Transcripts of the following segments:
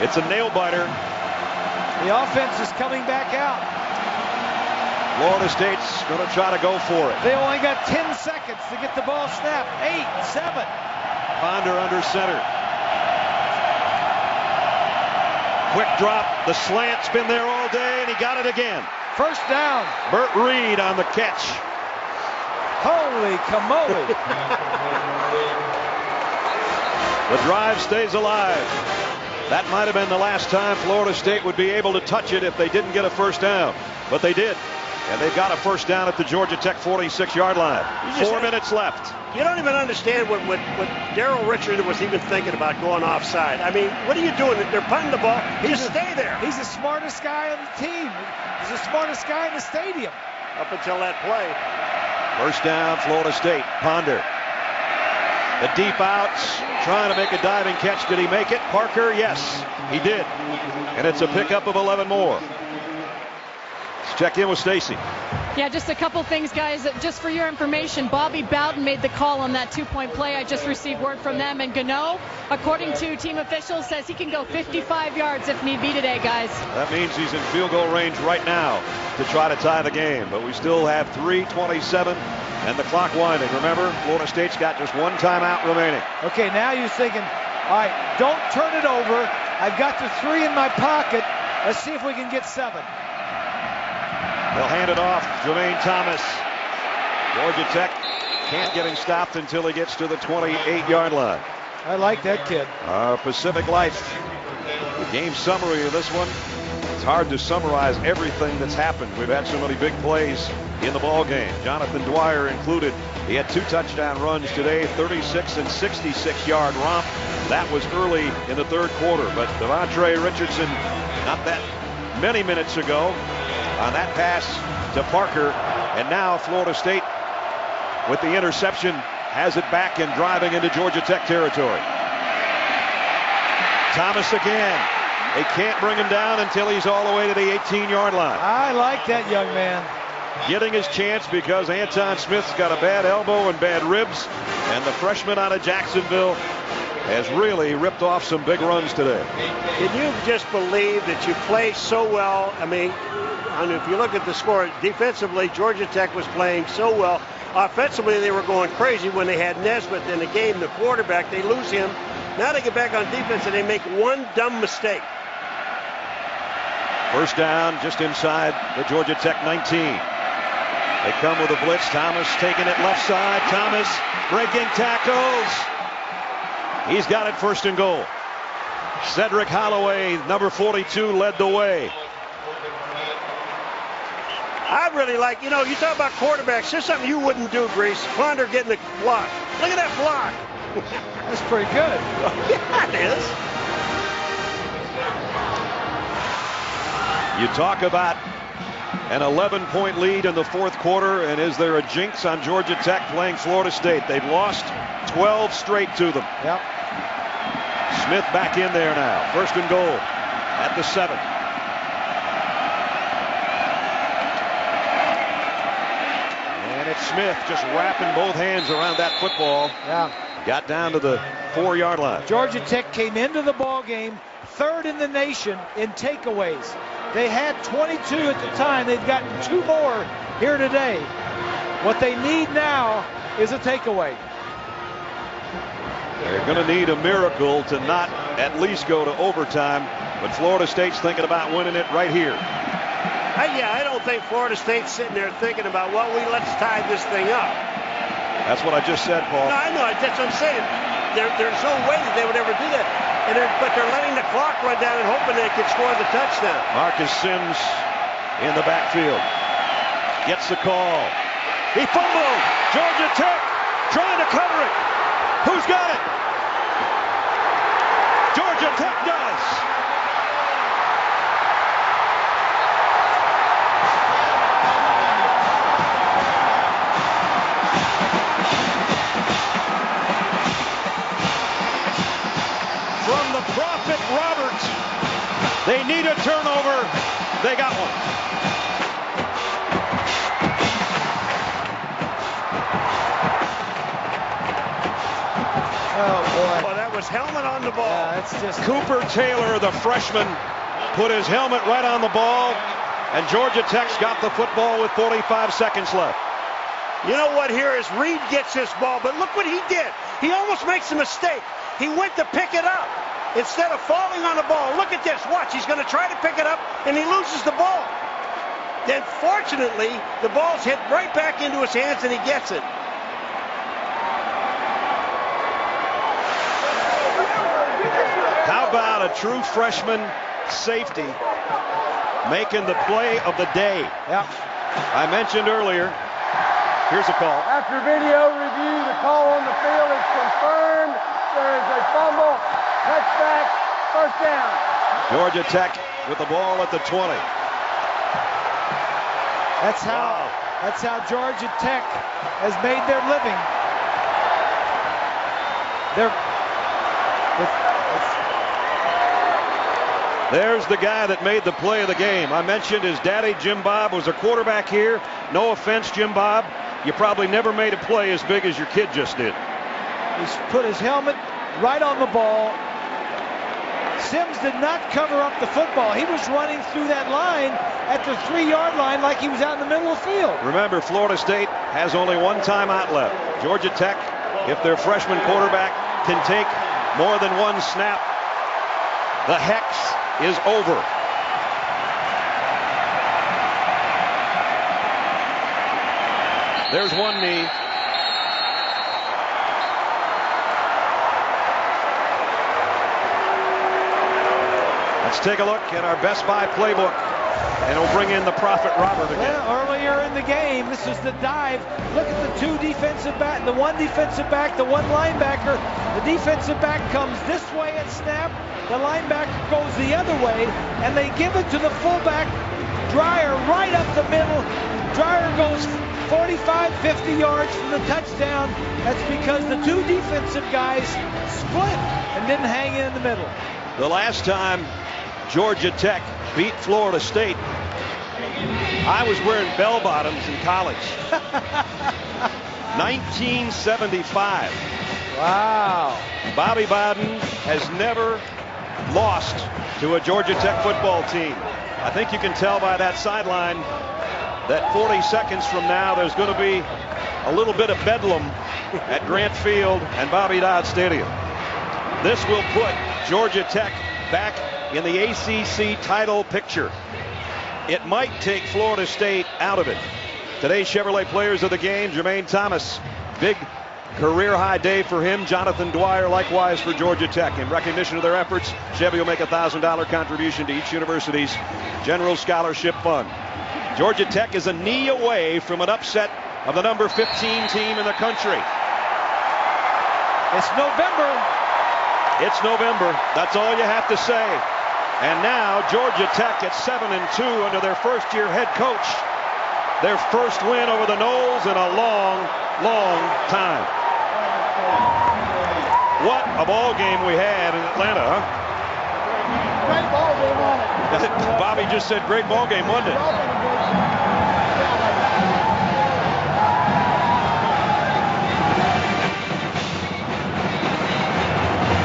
It's a nail-biter. The offense is coming back out. Florida State's going to try to go for it. They only got 10 seconds to get the ball snapped. 8, 7. Ponder under center. Quick drop. The slant's been there all day, and he got it again. First down. Burt Reed on the catch. Holy camole. The drive stays alive. That might have been the last time Florida State would be able to touch it if they didn't get a first down. But they did. And they've got a first down at the Georgia Tech 46-yard line. 4 minutes left. You don't even understand what Daryl Richard was even thinking about going offside. I mean, what are you doing? They're punting the ball. Just stay there. He's the smartest guy on the team. He's the smartest guy in the stadium. Up until that play. First down, Florida State. Ponder. The deep outs, trying to make a diving catch. Did he make it? Parker, yes, he did. And it's a pickup of 11 more. Let's check in with Stacy. Yeah, just a couple things, guys. Just for your information, Bobby Bowden made the call on that two-point play. I just received word from them. And Gano, according to team officials, says he can go 55 yards if need be today, guys. That means he's in field goal range right now to try to tie the game. But we still have 3:27 and the clock winding. Remember, Florida State's got just one timeout remaining. Okay, now you're thinking, all right, don't turn it over. I've got the 3 in my pocket. Let's see if we can get 7. They'll hand it off. Jermaine Thomas. Georgia Tech can't get him stopped until he gets to the 28-yard line. I like that kid. Our Pacific Life game summary of this one. It's hard to summarize everything that's happened. We've had so many big plays in the ball game. Jonathan Dwyer included. He had 2 touchdown runs today, 36 and 66-yard romp. That was early in the third quarter. But Devontre Richardson, not that many minutes ago, on that pass to Parker. And now Florida State, with the interception, has it back and driving into Georgia Tech territory. Thomas again. They can't bring him down until he's all the way to the 18-yard line. I like that young man. Getting his chance because Anton Smith's got a bad elbow and bad ribs. And the freshman out of Jacksonville has really ripped off some big runs today. Can you just believe that you play so well? I mean, if you look at the score, defensively, Georgia Tech was playing so well. Offensively, they were going crazy when they had Nesbitt in the game. The quarterback, they lose him. Now they get back on defense and they make one dumb mistake. First down just inside the Georgia Tech 19. They come with a blitz. Thomas taking it left side. Thomas breaking tackles. He's got it, first and goal. Cedric Holloway, number 42, led the way. I really like, you talk about quarterbacks. Here's something you wouldn't do, Grease. Ponder getting the block. Look at that block. That's pretty good. Yeah, it is. You talk about an 11-point lead in the fourth quarter, and is there a jinx on Georgia Tech playing Florida State? They've lost 12 straight to them. Yep. Smith back in there now. First and goal at the 7. And it's Smith just wrapping both hands around that football. Yeah. Got down to the 4-yard line. Georgia Tech came into the ball game 3rd in the nation in takeaways. They had 22 at the time. They've gotten 2 more here today. What they need now is a takeaway. They're going to need a miracle to not at least go to overtime, but Florida State's thinking about winning it right here. I don't think Florida State's sitting there thinking about, let's tie this thing up. That's what I just said, Paul. No, I know. That's what I'm saying. There's no way that they would ever do that. But they're letting the clock run down and hoping they can score the touchdown. Marcus Sims in the backfield. Gets the call. He fumbled. Georgia Tech trying to cover it. Who's got it? Georgia Tech does. From the Prophet Roberts. They need a turnover. They got one. Oh, boy. Well, that was helmet on the ball. Yeah, it's just Cooper Taylor, the freshman, put his helmet right on the ball, and Georgia Tech's got the football with 45 seconds left. You know what here is Reed gets this ball, but look what he did. He almost makes a mistake. He went to pick it up instead of falling on the ball. Look at this. Watch. He's going to try to pick it up, and he loses the ball. Then, fortunately, the ball's hit right back into his hands, and he gets it. How about a true freshman safety making the play of the day? Yep. I mentioned earlier, here's a call. After video review, the call on the field is confirmed. There is a fumble, touchback, first down. Georgia Tech with the ball at the 20. That's how Georgia Tech has made their living. There's the guy that made the play of the game. I mentioned his daddy, Jim Bob, was a quarterback here. No offense, Jim Bob. You probably never made a play as big as your kid just did. He's put his helmet right on the ball. Sims did not cover up the football. He was running through that line at the 3-yard line like he was out in the middle of the field. Remember, Florida State has only one timeout left. Georgia Tech, if their freshman quarterback can take more than one snap, the hex is over. There's one knee. Let's take a look at our Best Buy playbook, and we'll bring in the Prophet Robert again. Well, earlier in the game, this is the dive. Look at the two defensive back, the one defensive back, the one linebacker. The defensive back comes this way at snap. The linebacker goes the other way, and they give it to the fullback, Dreyer, right up the middle. Dreyer goes 45, 50 yards from the touchdown. That's because the two defensive guys split and didn't hang in the middle. The last time Georgia Tech beat Florida State, I was wearing bell bottoms in college. 1975. Wow. Bobby Bowden has never lost to a Georgia Tech football team. I think you can tell by that sideline that 40 seconds from now there's going to be a little bit of bedlam at Grant Field and Bobby Dodd Stadium. This will put Georgia Tech back in the ACC title picture. It might take Florida State out of it. Today's Chevrolet players of the game: Jermaine Thomas, big career high day for him. Jonathan Dwyer, likewise for Georgia Tech. In recognition of their efforts, Chevy will make a $1,000 contribution to each university's general scholarship fund. Georgia Tech is a knee away from an upset of the number 15 team in the country. It's November. It's November. That's all you have to say. And now Georgia Tech at 7-2 under their first-year head coach. Their first win over the Noles in a long, long time. What a ball game we had in Atlanta, huh? Great ball game on it. Bobby just said great ball game, wasn't it?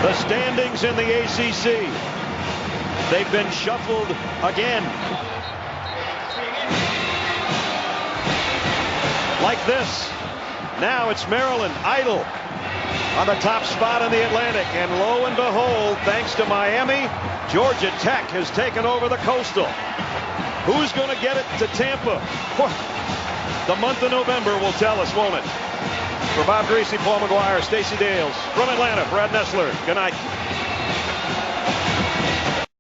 The standings in the ACC. They've been shuffled again. Like this. Now it's Maryland idle on the top spot in the Atlantic. And lo and behold, thanks to Miami, Georgia Tech has taken over the Coastal. Who's going to get it to Tampa? The month of November will tell us, won't it? For Bob Greasy, Paul McGuire, Stacey Dales, from Atlanta, Brad Nessler. Good night.